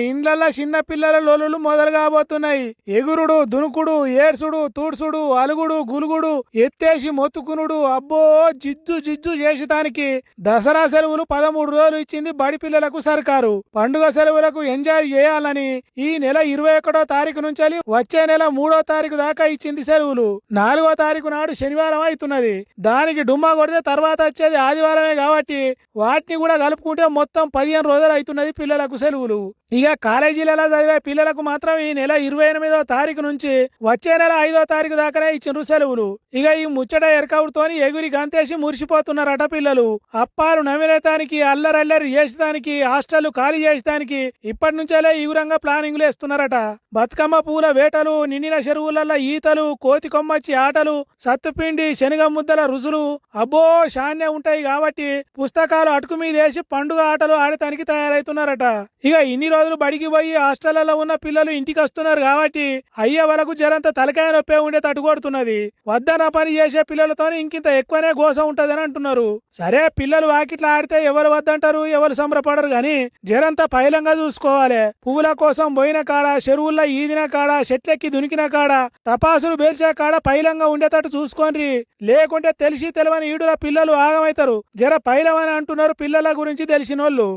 ఇండ్లల్లో చిన్న పిల్లల లోలులు మొదలు కాబోతున్నాయి. ఎగురుడు, దునుకుడు, ఏర్సుడు, తూడ్సుడు, అలుగుడు, గులుగుడు, ఎత్తేసి మొత్తుకునుడు, అబ్బో జిజ్జు జిజ్జు చేసేదానికి దసరా సెలవులు 13 రోజులు ఇచ్చింది బడి పిల్లలకు సర్కారు. పండుగ సెలవులకు ఎంజాయ్ చేయాలని ఈ నెల 21వ తారీఖు నుంచి వచ్చే నెల 3వ తారీఖు దాకా ఇచ్చింది సెలవులు. 4వ తారీఖు నాడు శనివారం అవుతున్నది. దానికి డుమ్మా కొడితే తర్వాత వచ్చేది ఆదివారమే కాబట్టి వాటిని కూడా కలుపుకుంటే మొత్తం 15 రోజులు అవుతున్నది పిల్లలకు సెలవులు. ఇక కాలేజీలలో చదివే పిల్లలకు మాత్రం ఈ నెల 28వ తారీఖు నుంచి వచ్చే నెల 5వ తారీఖు దాకానే ఇచ్చిండ్రు సెలవులు. ఇక ఈ ముచ్చట ఎరకవుడుతోని ఎగురి గంతేసి మురిసిపోతున్నారట పిల్లలు. అప్పాలు నవ్వినతానికి, అల్లరల్లరి చేసేదానికి, హాస్టల్ ఖాళీ చేసేదానికి ఇప్పటి నుంచేలే ఈగురంగా ప్లానింగ్లు వేస్తున్నారట. బతుకమ్మ పూల వేటలు, నిండిన చెరువులలో ఈతలు, కోతి కొమ్మచ్చి ఆటలు, సత్తుపిండి శనగ ముద్దల రుసులు అబ్బో శాన్నే ఉంటాయి కాబట్టి పుస్తకాలు అటుకు మీద వేసి పండుగ ఆటలు ఆడటానికి తయారవుతున్నారట. ఇక ఇన్ని రోజులు బడికి పోయి హాస్టళ్లలో ఉన్న పిల్లలు ఇంటికి వస్తున్నారు కాబట్టి అయ్యే వాళ్ళకు జరంత తలకాయ నొప్పే ఉండే తట్టుకొడుతున్నది. వద్దన పని చేసే పిల్లలతో ఇంకింత ఎక్కువనే గోస ఉంటదని అంటున్నారు. సరే పిల్లలు వాకిట్లా ఆడితే ఎవరు వద్దంటారు, ఎవరు సంబరపడరు గాని జరంత పైలంగా చూసుకోవాలి. పువ్వుల కోసం పోయిన కాడ, చెరువుల్లో ఈదిన కాడ, చెట్లెక్కి దునికిన కాడ, టపాసులు పేల్చే కాడ పైలంగా ఉండేటట్టు చూసుకోండి. లేకుంటే తెలిసి తెలవని ఈడుల పిల్లలు ఆగమైతారు. జర పైలమని అంటున్నారు పిల్లల గురించి తెలిసినోళ్ళు.